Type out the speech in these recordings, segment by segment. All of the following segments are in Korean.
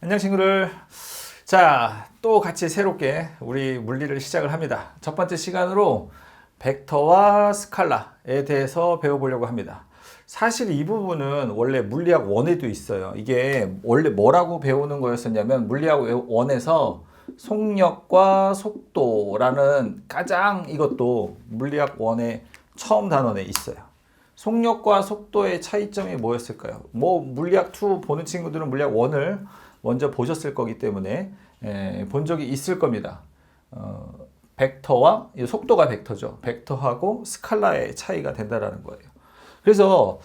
안녕 친구들. 자, 또 같이 새롭게 우리 물리를 시작을 합니다. 첫 번째 시간으로 벡터와 스칼라에 대해서 배워보려고 합니다. 사실 이 부분은 원래 물리학 1에도 있어요. 이게 원래 뭐라고 배우는 거였었냐면 물리학 1에서 속력과 속도라는 가장 이것도 물리학 1의 처음 단원에 있어요. 속력과 속도의 차이점이 뭐였을까요? 물리학 2 보는 친구들은 물리학 1을 먼저 보셨을 거기 때문에 본 적이 있을 겁니다. 벡터와 속도가 벡터죠. 벡터하고 스칼라의 차이가 된다라는 거예요. 그래서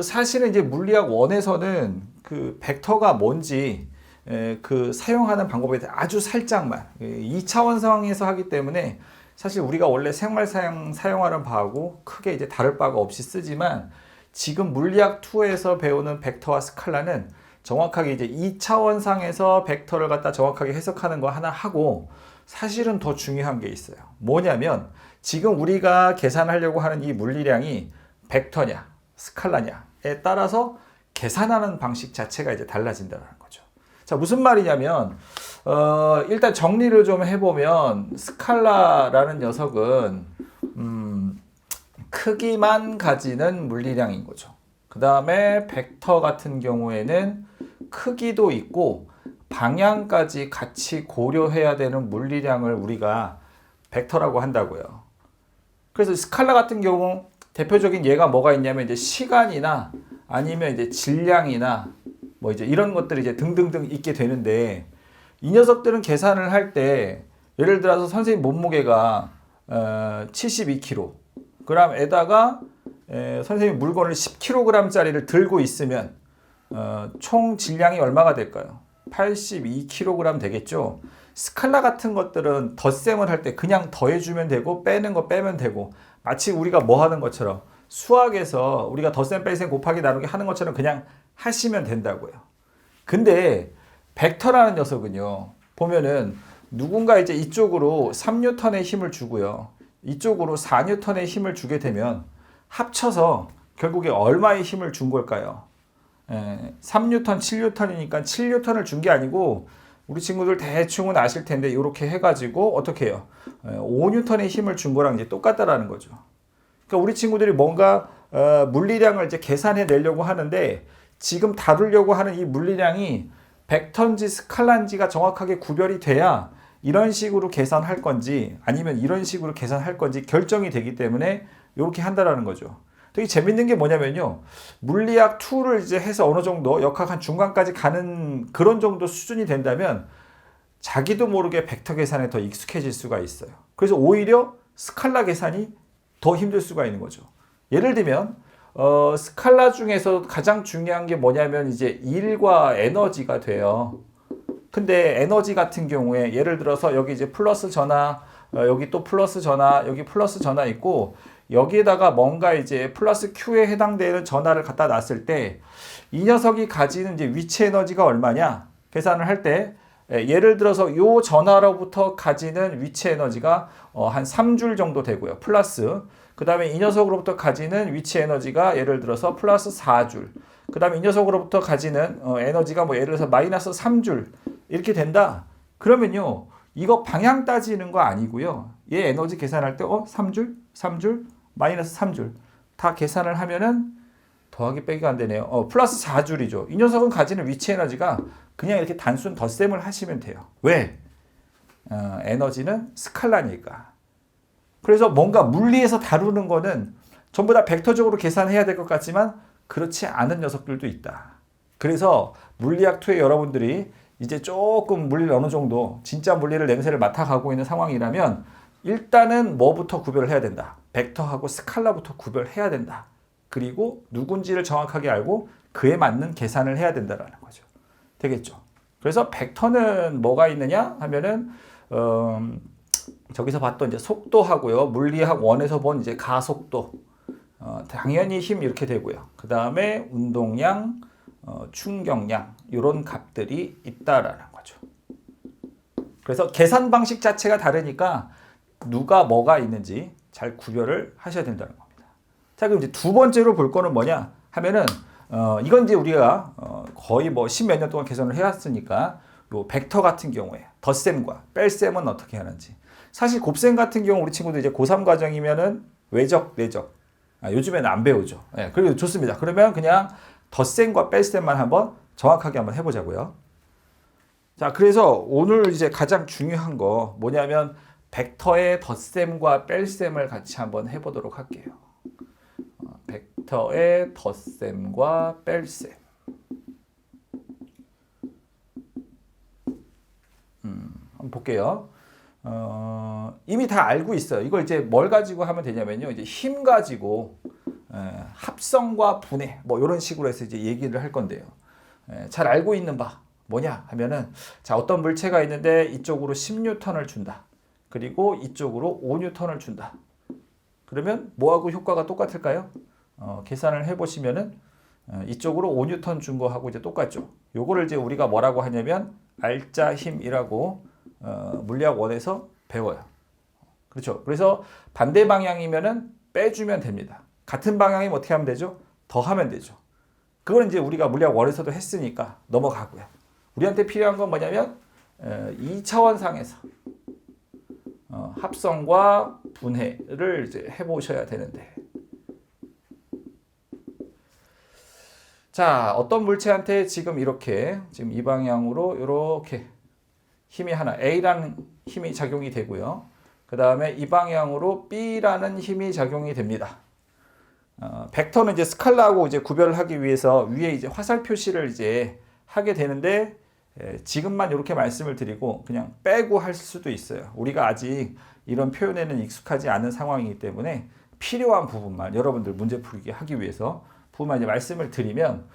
사실은 이제 물리학 1에서는 그 벡터가 뭔지 사용하는 방법에 대해 아주 살짝만 2차원 상황에서 하기 때문에 사실 우리가 원래 생활상 사용하는 바하고 크게 이제 다를 바가 없이 쓰지만 지금 물리학 2에서 배우는 벡터와 스칼라는 정확하게 이제 2차원 상에서 벡터를 갖다 정확하게 해석하는 거 하나 하고 사실은 더 중요한 게 있어요. 뭐냐면 지금 우리가 계산하려고 하는 이 물리량이 벡터냐 스칼라냐에 따라서 계산하는 방식 자체가 이제 달라진다는 거죠. 자, 무슨 말이냐면 일단 정리를 좀 해보면 스칼라라는 녀석은 크기만 가지는 물리량인 거죠. 그 다음에 벡터 같은 경우에는 크기도 있고 방향까지 같이 고려해야 되는 물리량을 우리가 벡터라고 한다고요. 그래서 스칼라 같은 경우 대표적인 예가 뭐가 있냐면 이제 시간이나 아니면 이제 질량이나 뭐 이제 이런 것들이 이제 등등등 있게 되는데 이 녀석들은 계산을 할 때 예를 들어서 선생님 몸무게가 72kg 에다가 선생님 물건을 10kg짜리를 들고 있으면 총 질량이 얼마가 될까요? 82kg 되겠죠. 스칼라 같은 것들은 덧셈을 할 때 그냥 더해주면 되고 빼는 거 빼면 되고 마치 우리가 뭐 하는 것처럼 수학에서 우리가 덧셈 뺄셈 곱하기 나누기 하는 것처럼 그냥 하시면 된다고요. 근데 벡터라는 녀석은요, 보면은 누군가 이제 이쪽으로 3N의 힘을 주고요, 이쪽으로 4N의 힘을 주게 되면 합쳐서 결국에 얼마의 힘을 준 걸까요? 3N, 7N이니까 7N을 준 게 아니고 우리 친구들 대충은 아실 텐데 이렇게 해가지고 어떻게 해요? 5N의 힘을 준 거랑 이제 똑같다라는 거죠. 그러니까 우리 친구들이 뭔가 물리량을 이제 계산해 내려고 하는데 지금 다루려고 하는 이 물리량이 벡터인지 스칼라인지가 정확하게 구별이 돼야 이런 식으로 계산할 건지 아니면 이런 식으로 계산할 건지 결정이 되기 때문에 이렇게 한다라는 거죠. 되게 재밌는 게 뭐냐면요, 물리학 2를 이제 해서 어느 정도 역학 한 중간까지 가는 그런 정도 수준이 된다면 자기도 모르게 벡터 계산에 더 익숙해질 수가 있어요. 그래서 오히려 스칼라 계산이 더 힘들 수가 있는 거죠. 예를 들면 스칼라 중에서 가장 중요한 게 뭐냐면 이제 일과 에너지가 돼요. 근데 에너지 같은 경우에 예를 들어서 여기 이제 플러스 전하, 여기 또 플러스 전하, 여기 플러스 전하 있고 여기에다가 뭔가 이제 플러스 Q에 해당되는 전하를 갖다 놨을 때 이 녀석이 가지는 이제 위치 에너지가 얼마냐 계산을 할 때 예를 들어서 이 전하로부터 가지는 위치 에너지가 한 3줄 정도 되고요. 플러스 그 다음에 이 녀석으로부터 가지는 위치 에너지가 예를 들어서 플러스 4줄, 그 다음에 이 녀석으로부터 가지는 에너지가 뭐 예를 들어서 마이너스 3줄 이렇게 된다. 그러면요, 이거 방향 따지는 거 아니고요, 얘 에너지 계산할 때 3줄, 3줄, 마이너스 3줄 다 계산을 하면은 더하기 빼기가 안 되네요. 플러스 4줄이죠. 이 녀석은 가지는 위치 에너지가 그냥 이렇게 단순 덧셈을 하시면 돼요. 왜? 에너지는 스칼라니까. 그래서 뭔가 물리에서 다루는 거는 전부 다 벡터적으로 계산해야 될 것 같지만 그렇지 않은 녀석들도 있다. 그래서 물리학 2의 여러분들이 이제 조금 물리를 어느 정도 진짜 물리를 냄새를 맡아가고 있는 상황이라면 일단은 뭐부터 구별을 해야 된다. 벡터하고 스칼라부터 구별해야 된다. 그리고 누군지를 정확하게 알고 그에 맞는 계산을 해야 된다는 거죠. 되겠죠? 그래서 벡터는 뭐가 있느냐 하면은 저기서 봤던 이제 속도하고요, 물리학 1에서 본 이제 가속도, 당연히 힘 이렇게 되고요. 그 다음에 운동량, 충격량 이런 값들이 있다라는 거죠. 그래서 계산 방식 자체가 다르니까 누가 뭐가 있는지 잘 구별을 하셔야 된다는 겁니다. 자, 그럼 이제 두 번째로 볼 거는 뭐냐 하면은 이건 이제 우리가 거의 뭐 십몇 년 동안 계산을 해왔으니까 요 벡터 같은 경우에 덧셈과 뺄셈은 어떻게 하는지. 사실 곱셈 같은 경우 우리 친구들 이제 고3 과정이면은 외적, 내적. 요즘에는 안 배우죠. 예, 그리고 좋습니다. 그러면 그냥 덧셈과 뺄셈만 한번 정확하게 한번 해보자고요. 자, 그래서 오늘 이제 가장 중요한 거 뭐냐면 벡터의 덧셈과 뺄셈을 같이 한번 해보도록 할게요. 벡터의 덧셈과 뺄셈. 한번 볼게요. 이미 다 알고 있어요. 이걸 이제 뭘 가지고 하면 되냐면요. 이제 힘 가지고 합성과 분해 뭐 이런 식으로 해서 이제 얘기를 할 건데요. 잘 알고 있는 바 뭐냐 하면은 자, 어떤 물체가 있는데 이쪽으로 10N을 준다. 그리고 이쪽으로 5N을 준다. 그러면 뭐하고 효과가 똑같을까요? 계산을 해보시면은 이쪽으로 5N 준 거하고 이제 똑같죠. 요거를 이제 우리가 뭐라고 하냐면 알짜 힘이라고 물리학 원에서 배워요. 그렇죠. 그래서 반대 방향이면은 빼주면 됩니다. 같은 방향이면 어떻게 하면 되죠? 더하면 되죠. 그건 이제 우리가 물리학 원에서도 했으니까 넘어가고요. 우리한테 필요한 건 뭐냐면 2차원 상에서 합성과 분해를 이제 해보셔야 되는데, 자, 어떤 물체한테 지금 이렇게 지금 이 방향으로 이렇게 힘이 하나 A라는 힘이 작용이 되고요. 그 다음에 이 방향으로 B라는 힘이 작용이 됩니다. 벡터는 이제 스칼라하고 이제 구별을 하기 위해서 위에 이제 화살 표시를 이제 하게 되는데, 지금만 이렇게 말씀을 드리고 그냥 빼고 할 수도 있어요. 우리가 아직 이런 표현에는 익숙하지 않은 상황이기 때문에 필요한 부분만 여러분들 문제 풀기 하기 위해서 부분만 이제 말씀을 드리면,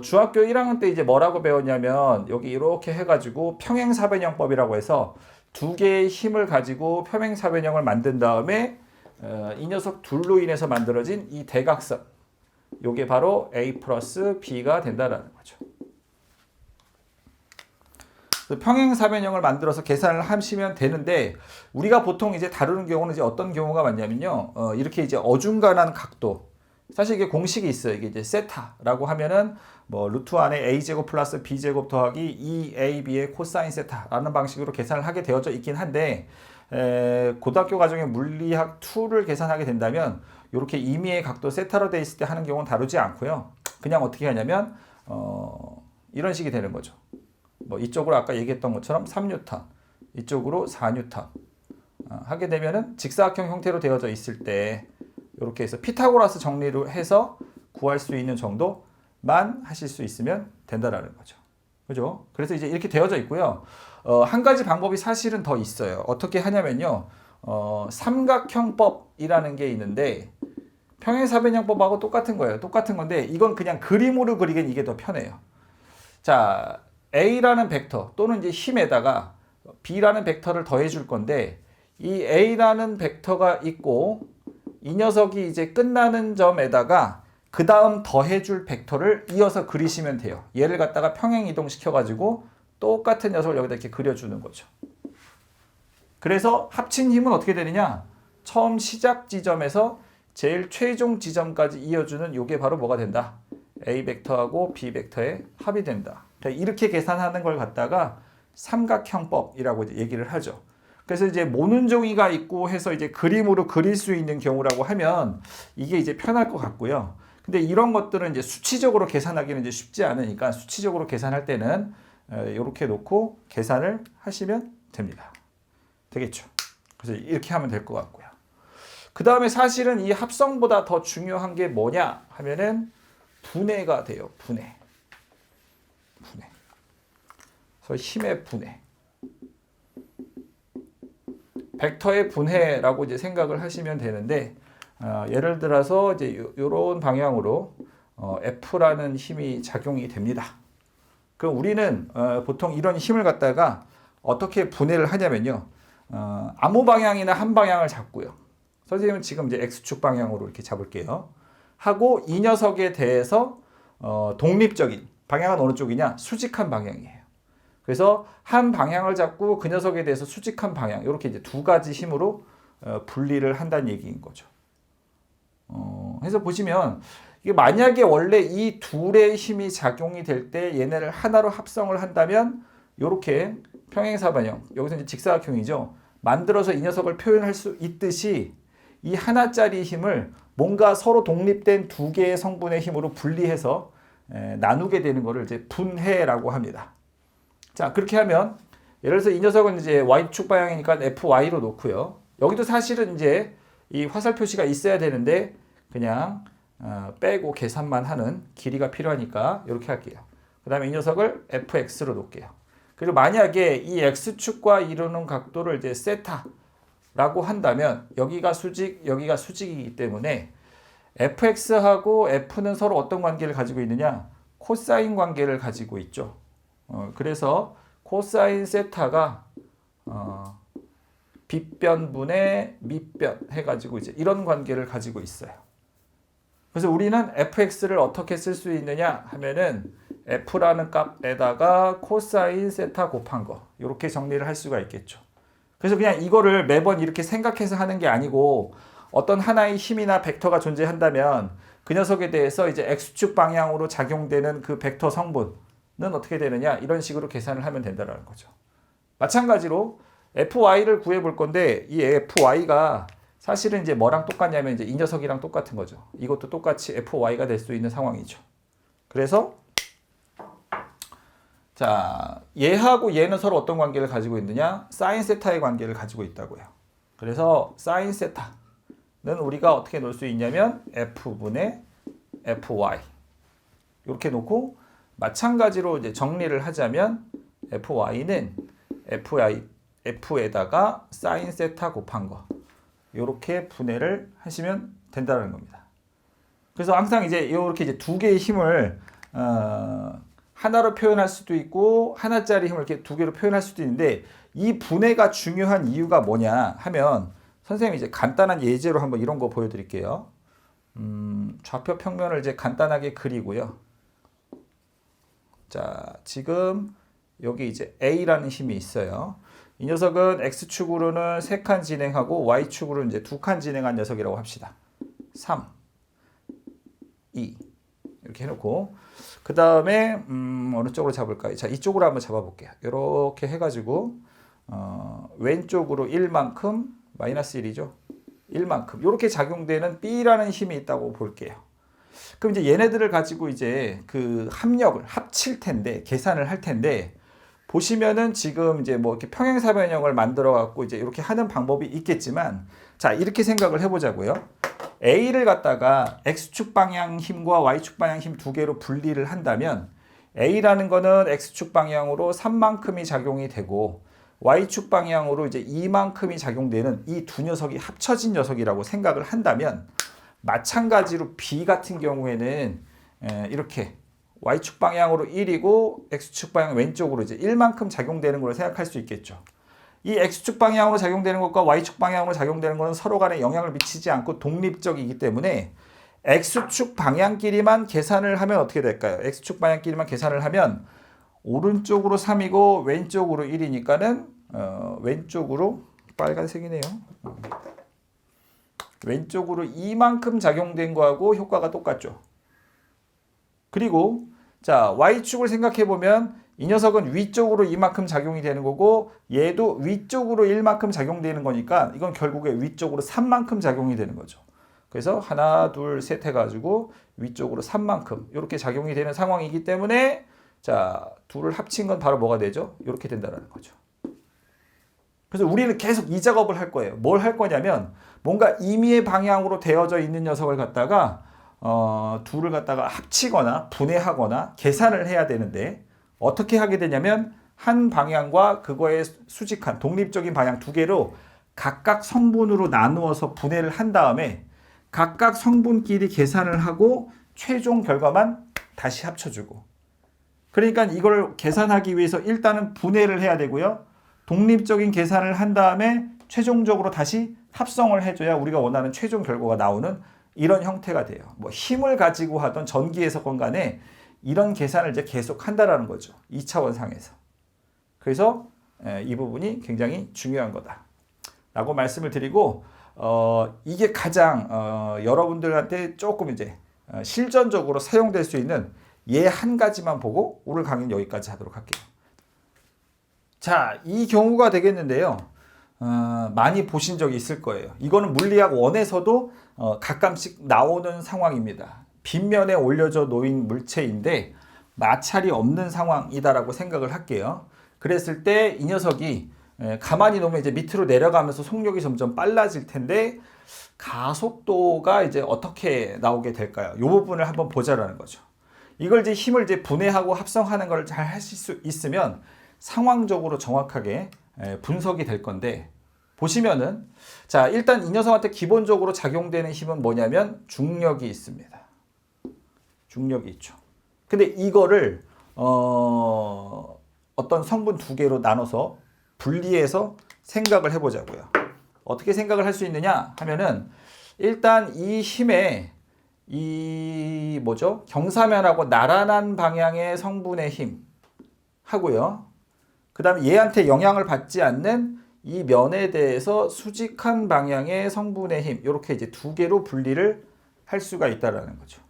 중학교 1학년 때 이제 뭐라고 배웠냐면 여기 이렇게 해가지고 평행사변형법이라고 해서 두 개의 힘을 가지고 평행사변형을 만든 다음에 이 녀석 둘로 인해서 만들어진 이 대각선, 요게 바로 A 플러스 B가 된다라는 거죠. 평행사변형을 만들어서 계산을 하시면 되는데, 우리가 보통 이제 다루는 경우는 이제 어떤 경우가 많냐면요. 이렇게 이제 어중간한 각도. 사실 이게 공식이 있어요. 이게 이제 세타라고 하면은 뭐 루트 안에 a제곱 플러스 b제곱 더하기 2ab의 코사인 세타라는 방식으로 계산을 하게 되어져 있긴 한데, 고등학교 과정에 물리학 2를 계산하게 된다면 이렇게 임의의 각도 세타로 되어 있을 때 하는 경우는 다루지 않고요. 그냥 어떻게 하냐면 이런 식이 되는 거죠. 뭐 이쪽으로 아까 얘기했던 것처럼 3N, 이쪽으로 4N 하게 되면은 직사각형 형태로 되어져 있을 때 이렇게 해서 피타고라스 정리를 해서 구할 수 있는 정도만 하실 수 있으면 된다라는 거죠. 그죠? 그래서 이제 이렇게 되어져 있고요. 한 가지 방법이 사실은 더 있어요. 어떻게 하냐면요. 삼각형법이라는 게 있는데 평행사변형법하고 똑같은 거예요. 똑같은 건데 이건 그냥 그림으로 그리기엔 이게 더 편해요. 자, A라는 벡터 또는 이제 힘에다가 B라는 벡터를 더해 줄 건데, 이 A라는 벡터가 있고 이 녀석이 이제 끝나는 점에다가 그 다음 더해줄 벡터를 이어서 그리시면 돼요. 얘를 갖다가 평행 이동시켜가지고 똑같은 녀석을 여기다 이렇게 그려주는 거죠. 그래서 합친 힘은 어떻게 되느냐? 처음 시작 지점에서 제일 최종 지점까지 이어주는 이게 바로 뭐가 된다? A 벡터하고 B 벡터의 합이 된다. 이렇게 계산하는 걸 갖다가 삼각형법이라고 이제 얘기를 하죠. 그래서 이제 모는 종이가 있고 해서 이제 그림으로 그릴 수 있는 경우라고 하면 이게 이제 편할 것 같고요. 근데 이런 것들은 이제 수치적으로 계산하기는 이제 쉽지 않으니까 수치적으로 계산할 때는 이렇게 놓고 계산을 하시면 됩니다. 되겠죠? 그래서 이렇게 하면 될 것 같고요. 그 다음에 사실은 이 합성보다 더 중요한 게 뭐냐 하면은 분해가 돼요. 분해. 그래서 힘의 분해. 벡터의 분해라고 이제 생각을 하시면 되는데, 예를 들어서 이제 요런 방향으로 F라는 힘이 작용이 됩니다. 그럼 우리는 보통 이런 힘을 갖다가 어떻게 분해를 하냐면요. 아무 방향이나 한 방향을 잡고요. 선생님은 지금 이제 X축 방향으로 이렇게 잡을게요. 하고 이 녀석에 대해서 독립적인 방향은 어느 쪽이냐? 수직한 방향이에요. 그래서 한 방향을 잡고 그 녀석에 대해서 수직한 방향, 이렇게 이제 두 가지 힘으로 분리를 한다는 얘기인 거죠. 그래서 보시면 이게 만약에 원래 이 둘의 힘이 작용이 될 때 얘네를 하나로 합성을 한다면 이렇게 평행사변형, 여기서 이제 직사각형이죠. 만들어서 이 녀석을 표현할 수 있듯이 이 하나짜리 힘을 뭔가 서로 독립된 두 개의 성분의 힘으로 분리해서 나누게 되는 것을 이제 분해라고 합니다. 자, 그렇게 하면 예를 들어서 이 녀석은 이제 y축 방향이니까 fy로 놓고요. 여기도 사실은 이제 이 화살 표시가 있어야 되는데 그냥 빼고 계산만 하는 길이가 필요하니까 이렇게 할게요. 그 다음에 이 녀석을 fx로 놓을게요. 그리고 만약에 이 x축과 이루는 각도를 이제 세타라고 한다면 여기가 수직, 여기가 수직이기 때문에 fx하고 f는 서로 어떤 관계를 가지고 있느냐? 코사인 관계를 가지고 있죠. 그래서 코사인 세타가 빗변분의 밑변 해가지고 이제 이런 관계를 가지고 있어요. 그래서 우리는 fx를 어떻게 쓸 수 있느냐 하면은 f라는 값에다가 코사인 세타 곱한 거 이렇게 정리를 할 수가 있겠죠. 그래서 그냥 이거를 매번 이렇게 생각해서 하는 게 아니고 어떤 하나의 힘이나 벡터가 존재한다면 그 녀석에 대해서 이제 x축 방향으로 작용되는 그 벡터 성분은 어떻게 되느냐 이런 식으로 계산을 하면 된다는 거죠. 마찬가지로 fy를 구해 볼 건데 이 fy가 사실은 이제 뭐랑 똑같냐면 이제 이 녀석이랑 똑같은 거죠. 이것도 똑같이 fy가 될 수 있는 상황이죠. 그래서 자, 얘하고 얘는 서로 어떤 관계를 가지고 있느냐? 사인 세타의 관계를 가지고 있다고요. 그래서 사인 세타는 우리가 어떻게 놓을 수 있냐면 f분의 fy 이렇게 놓고 마찬가지로 이제 정리를 하자면 fy는 f에다가 사인 세타 곱한 거 이렇게 분해를 하시면 된다는 겁니다. 그래서 항상 이제 이렇게 이제 두 개의 힘을 하나로 표현할 수도 있고 하나짜리 힘을 이렇게 두 개로 표현할 수도 있는데 이 분해가 중요한 이유가 뭐냐 하면 선생님이 이제 간단한 예제로 한번 이런 거 보여드릴게요. 좌표 평면을 이제 간단하게 그리고요. 자, 지금 여기 이제 A라는 힘이 있어요. 이 녀석은 X축으로는 3칸 진행하고 Y축으로는 이제 2칸 진행한 녀석이라고 합시다. 3, 2 이렇게 해놓고 그 다음에 어느 쪽으로 잡을까요? 자, 이쪽으로 한번 잡아볼게요. 이렇게 해가지고 왼쪽으로 1만큼 마이너스 1이죠. 1만큼 이렇게 작용되는 B라는 힘이 있다고 볼게요. 그럼 이제 얘네들을 가지고 이제 그 합력을 합칠 텐데 계산을 할 텐데 보시면은 지금 이제 뭐 이렇게 평행사변형을 만들어 갖고 이제 이렇게 하는 방법이 있겠지만 자, 이렇게 생각을 해보자고요. A를 갖다가 X축 방향 힘과 Y축 방향 힘 두 개로 분리를 한다면 A라는 거는 X축 방향으로 3만큼이 작용이 되고 Y축 방향으로 이제 2만큼이 작용되는 이 두 녀석이 합쳐진 녀석이라고 생각을 한다면 마찬가지로 B 같은 경우에는 이렇게 Y축 방향으로 1이고 X축 방향 왼쪽으로 이제 1만큼 작용되는 걸로 생각할 수 있겠죠. 이 X축 방향으로 작용되는 것과 Y축 방향으로 작용되는 것은 서로 간에 영향을 미치지 않고 독립적이기 때문에 X축 방향끼리만 계산을 하면 어떻게 될까요? X축 방향끼리만 계산을 하면 오른쪽으로 3이고 왼쪽으로 1이니까는 왼쪽으로 빨간색이네요. 왼쪽으로 2만큼 작용된 거하고 효과가 똑같죠. 그리고 자, Y축을 생각해 보면 이 녀석은 위쪽으로 이만큼 작용이 되는 거고 얘도 위쪽으로 1만큼 작용되는 거니까 이건 결국에 위쪽으로 3만큼 작용이 되는 거죠. 그래서 하나, 둘, 셋 해가지고 위쪽으로 3만큼 이렇게 작용이 되는 상황이기 때문에 자, 둘을 합친 건 바로 뭐가 되죠? 이렇게 된다는 거죠. 그래서 우리는 계속 이 작업을 할 거예요. 뭘 할 거냐면 뭔가 임의의 방향으로 되어져 있는 녀석을 갖다가 둘을 갖다가 합치거나 분해하거나 계산을 해야 되는데 어떻게 하게 되냐면 한 방향과 그거의 수직한 독립적인 방향 두 개로 각각 성분으로 나누어서 분해를 한 다음에 각각 성분끼리 계산을 하고 최종 결과만 다시 합쳐주고 그러니까 이걸 계산하기 위해서 일단은 분해를 해야 되고요. 독립적인 계산을 한 다음에 최종적으로 다시 합성을 해줘야 우리가 원하는 최종 결과가 나오는 이런 형태가 돼요. 뭐 힘을 가지고 하던 전기 해석건 간에 이런 계산을 이제 계속 한다라는 거죠. 2차원 상에서. 그래서 이 부분이 굉장히 중요한 거다라고 말씀을 드리고 이게 가장 여러분들한테 조금 이제 실전적으로 사용될 수 있는 얘 한 가지만 보고 오늘 강의는 여기까지 하도록 할게요. 자, 이 경우가 되겠는데요. 많이 보신 적이 있을 거예요. 이거는 물리학 원에서도 가끔씩 나오는 상황입니다. 빗면에 올려져 놓인 물체인데 마찰이 없는 상황이다라고 생각을 할게요. 그랬을 때 이 녀석이 가만히 놓으면 이제 밑으로 내려가면서 속력이 점점 빨라질 텐데 가속도가 이제 어떻게 나오게 될까요? 이 부분을 한번 보자라는 거죠. 이걸 이제 힘을 이제 분해하고 합성하는 걸 잘 하실 수 있으면 상황적으로 정확하게 분석이 될 건데 보시면은 자, 일단 이 녀석한테 기본적으로 작용되는 힘은 뭐냐면 중력이 있습니다. 중력이 있죠. 근데 이거를 어떤 성분 두 개로 나눠서 분리해서 생각을 해보자고요. 어떻게 생각을 할 수 있느냐 하면은 일단 이 힘에 이 뭐죠? 경사면하고 나란한 방향의 성분의 힘 하고요. 그 다음에 얘한테 영향을 받지 않는 이 면에 대해서 수직한 방향의 성분의 힘 이렇게 이제 두 개로 분리를 할 수가 있다라는 거죠.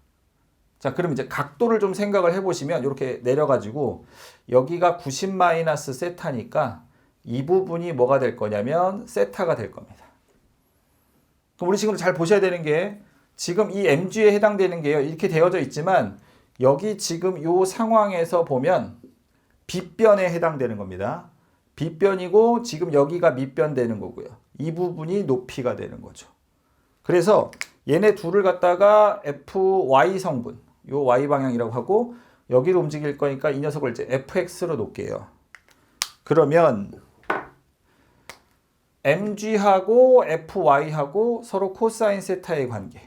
자, 그럼 이제 각도를 좀 생각을 해보시면 이렇게 내려가지고 여기가 90 세타니까 이 부분이 뭐가 될 거냐면 세타가 될 겁니다. 그럼 우리 지금 잘 보셔야 되는 게 지금 이 mg에 해당되는 게요. 이렇게 되어져 있지만 여기 지금 이 상황에서 보면 빗변에 해당되는 겁니다. 빗변이고 지금 여기가 밑변 되는 거고요. 이 부분이 높이가 되는 거죠. 그래서 얘네 둘을 갖다가 fy 성분, 요 y 방향이라고 하고 여기로 움직일 거니까 이 녀석을 이제 fx로 놓을게요. 그러면 mg하고 fy하고 서로 코사인 세타의 관계.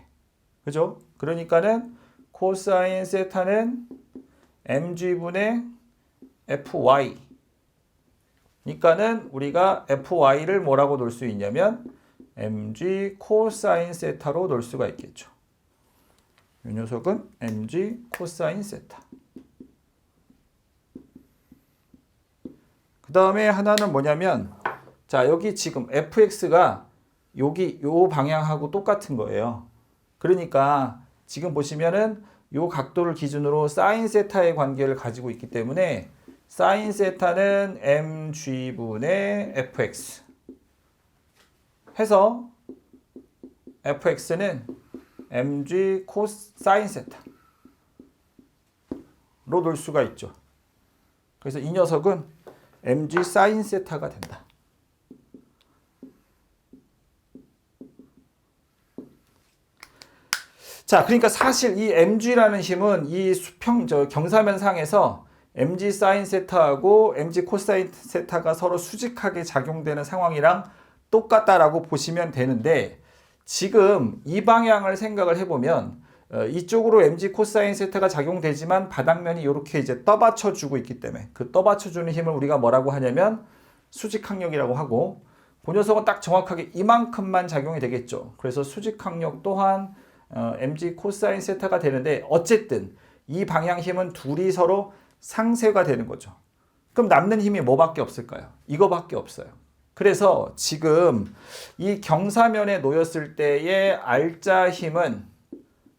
그죠? 그러니까는 코사인 세타는 mg분의 fy. 그러니까는 우리가 fy를 뭐라고 놓을 수 있냐면 mg 코사인 세타로 놓을 수가 있겠죠. 이 녀석은 mg 코사인 세타. 그 다음에 하나는 뭐냐면 자, 여기 지금 fx가 여기 요 방향하고 똑같은 거예요. 그러니까 지금 보시면은 요 각도를 기준으로 사인 세타의 관계를 가지고 있기 때문에 사인 세타는 mg분의 fx 해서 fx는 mg 코사인 세타로 놓을 수가 있죠. 그래서 이 녀석은 mg 사인 세타가 된다. 자, 그러니까 사실 이 mg라는 힘은 이 경사면상에서 mg 사인 세타하고 mg 코사인 세타가 서로 수직하게 작용되는 상황이랑 똑같다라고 보시면 되는데 지금 이 방향을 생각을 해보면 이쪽으로 mg 코사인 세타가 작용되지만 바닥면이 이렇게 이제 떠받쳐 주고 있기 때문에 그 떠받쳐 주는 힘을 우리가 뭐라고 하냐면 수직항력이라고 하고 그 녀석은 딱 정확하게 이만큼만 작용이 되겠죠. 그래서 수직항력 또한 mg 코사인 세타가 되는데 어쨌든 이 방향 힘은 둘이 서로 상쇄가 되는 거죠. 그럼 남는 힘이 뭐밖에 없을까요? 이거밖에 없어요. 그래서 지금 이 경사면에 놓였을 때의 알짜 힘은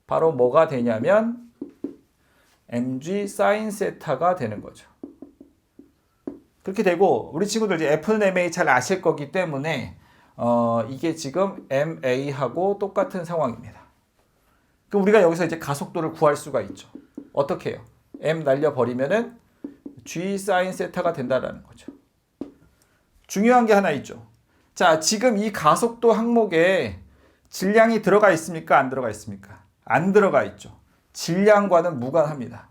바로 뭐가 되냐면 mg 사인 세타가 되는 거죠. 그렇게 되고 우리 친구들 이제 F는 MA 잘 아실 거기 때문에 이게 지금 MA하고 똑같은 상황입니다. 그럼 우리가 여기서 이제 가속도를 구할 수가 있죠. 어떻게 해요? M 날려버리면은 G 사인 세타가 된다라는 거죠. 중요한 게 하나 있죠. 자, 지금 이 가속도 항목에 질량이 들어가 있습니까? 안 들어가 있습니까? 안 들어가 있죠. 질량과는 무관합니다.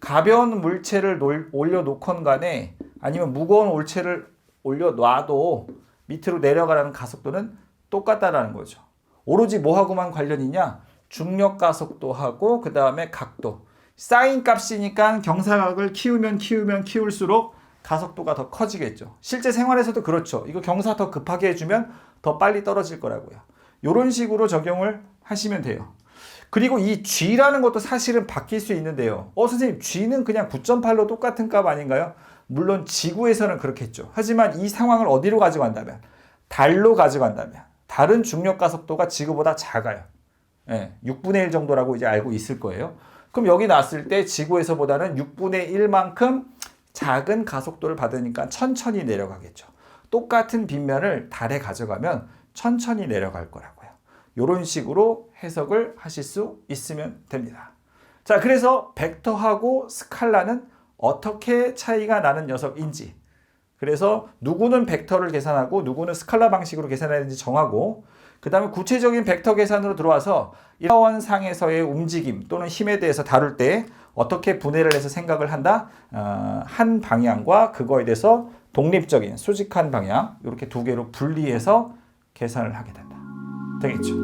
가벼운 물체를 올려놓건 간에 아니면 무거운 물체를 올려놔도 밑으로 내려가라는 가속도는 똑같다라는 거죠. 오로지 뭐하고만 관련이 있냐? 중력 가속도하고 그 다음에 각도. 사인 값이니까 경사각을 키울수록 가속도가 더 커지겠죠. 실제 생활에서도 그렇죠. 이거 경사 더 급하게 해주면 더 빨리 떨어질 거라고요. 이런 식으로 적용을 하시면 돼요. 그리고 이 G라는 것도 사실은 바뀔 수 있는데요. 선생님 G는 그냥 9.8로 똑같은 값 아닌가요? 물론 지구에서는 그렇겠죠. 하지만 이 상황을 어디로 가져간다면 달로 가져간다면 달은 중력 가속도가 지구보다 작아요. 6분의 1 정도라고 이제 알고 있을 거예요. 그럼 여기 나왔을 때 지구에서보다는 6분의 1만큼 작은 가속도를 받으니까 천천히 내려가겠죠. 똑같은 빗면을 달에 가져가면 천천히 내려갈 거라고요. 이런 식으로 해석을 하실 수 있으면 됩니다. 자, 그래서 벡터하고 스칼라는 어떻게 차이가 나는 녀석인지, 그래서 누구는 벡터를 계산하고 누구는 스칼라 방식으로 계산해야 되는지 정하고, 그 다음에 구체적인 벡터 계산으로 들어와서 일차원상에서의 움직임 또는 힘에 대해서 다룰 때 어떻게 분해를 해서 생각을 한다? 한 방향과 그거에 대해서 독립적인 수직한 방향, 이렇게 두 개로 분리해서 계산을 하게 된다. 되겠죠?